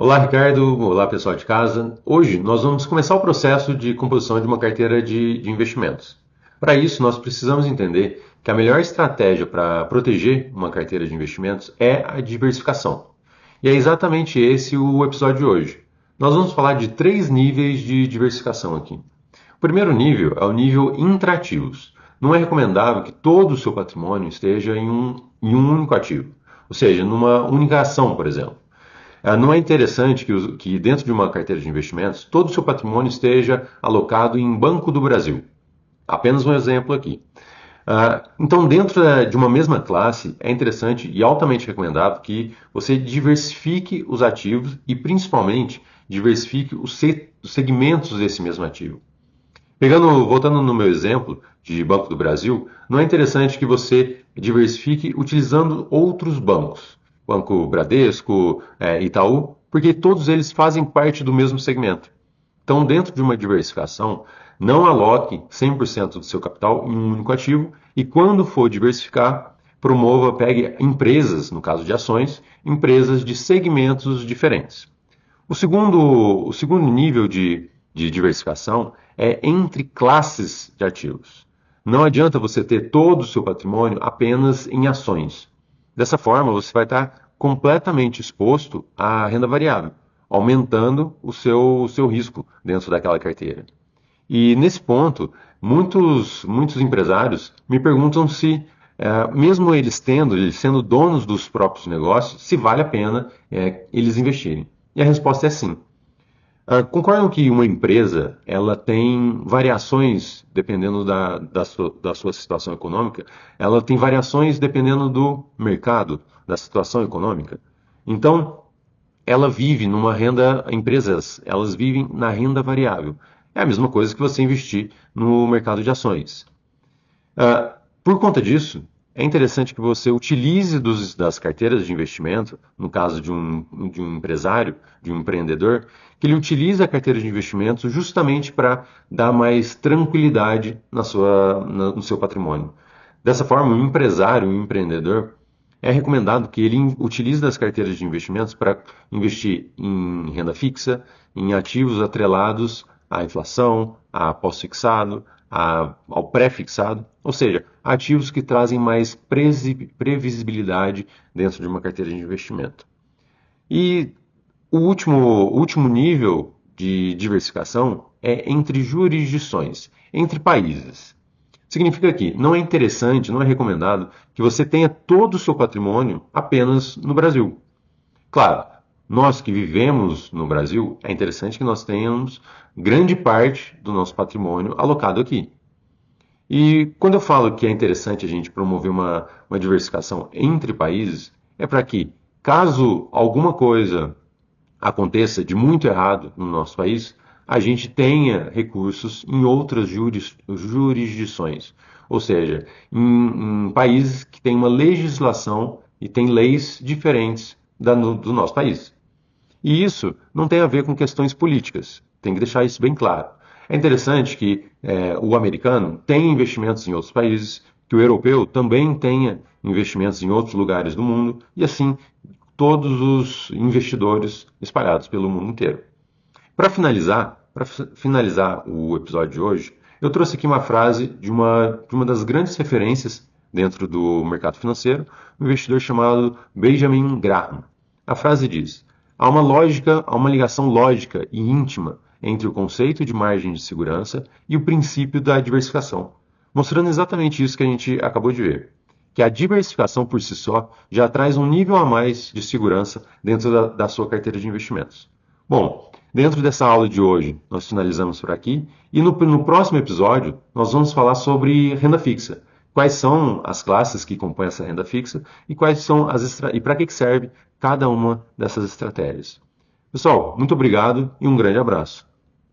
Olá, Ricardo. Olá, pessoal de casa. Hoje nós vamos começar o processo de composição de uma carteira de investimentos. Para isso, nós precisamos entender que a melhor estratégia para proteger uma carteira de investimentos é a diversificação. E é exatamente esse o episódio de hoje. Nós vamos falar de três níveis de diversificação aqui. O primeiro nível é o nível intrativos. Não é recomendável que todo o seu patrimônio esteja em um único ativo, ou seja, numa única ação, por exemplo. Não é interessante que dentro de uma carteira de investimentos todo o seu patrimônio esteja alocado em Banco do Brasil. Apenas um exemplo aqui. Então, dentro de uma mesma classe, é interessante e altamente recomendável que você diversifique os ativos e, principalmente, diversifique os segmentos desse mesmo ativo. Voltando no meu exemplo de Banco do Brasil, não é interessante que você diversifique utilizando outros bancos, Banco Bradesco, Itaú, porque todos eles fazem parte do mesmo segmento. Então, dentro de uma diversificação, não aloque 100% do seu capital em um único ativo e quando for diversificar, pegue empresas, no caso de ações, empresas de segmentos diferentes. O segundo nível de diversificação é entre classes de ativos. Não adianta você ter todo o seu patrimônio apenas em ações. Dessa forma, você vai estar completamente exposto à renda variável, aumentando o seu risco dentro daquela carteira. E nesse ponto, muitos empresários me perguntam se, mesmo eles sendo donos dos próprios negócios, se vale a pena eles investirem. E a resposta é sim. Concordam que uma empresa ela tem variações dependendo da sua situação econômica? Ela tem variações dependendo do mercado, da situação econômica. Então, empresas, elas vivem na renda variável. É a mesma coisa que você investir no mercado de ações. Por conta disso, é interessante que você utilize das carteiras de investimento, no caso de um empresário, de um empreendedor, que ele utilize a carteira de investimento justamente para dar mais tranquilidade no seu patrimônio. Dessa forma, um empresário, um empreendedor, é recomendado que ele utilize das carteiras de investimentos para investir em renda fixa, em ativos atrelados à inflação, a pós-fixado, ao pré-fixado, ou seja, ativos que trazem mais previsibilidade dentro de uma carteira de investimento. E o último nível de diversificação é entre jurisdições, entre países. Significa que não é interessante, não é recomendado que você tenha todo o seu patrimônio apenas no Brasil. Claro, nós que vivemos no Brasil, é interessante que nós tenhamos grande parte do nosso patrimônio alocado aqui. E quando eu falo que é interessante a gente promover uma diversificação entre países, é para que, caso alguma coisa aconteça de muito errado no nosso país, a gente tenha recursos em outras jurisdições, ou seja, em países que têm uma legislação e têm leis diferentes do nosso país. E isso não tem a ver com questões políticas, tem que deixar isso bem claro. É interessante que o americano tenha investimentos em outros países, que o europeu também tenha investimentos em outros lugares do mundo, e assim todos os investidores espalhados pelo mundo inteiro. Para finalizar o episódio de hoje, eu trouxe aqui uma frase de uma das grandes referências dentro do mercado financeiro, um investidor chamado Benjamin Graham. A frase diz: há uma ligação lógica e íntima entre o conceito de margem de segurança e o princípio da diversificação, mostrando exatamente isso que a gente acabou de ver, que a diversificação por si só já traz um nível a mais de segurança dentro da sua carteira de investimentos. Bom, dentro dessa aula de hoje, nós finalizamos por aqui e no próximo episódio nós vamos falar sobre renda fixa. Quais são as classes que compõem essa renda fixa e e para que serve cada uma dessas estratégias. Pessoal, muito obrigado e um grande abraço.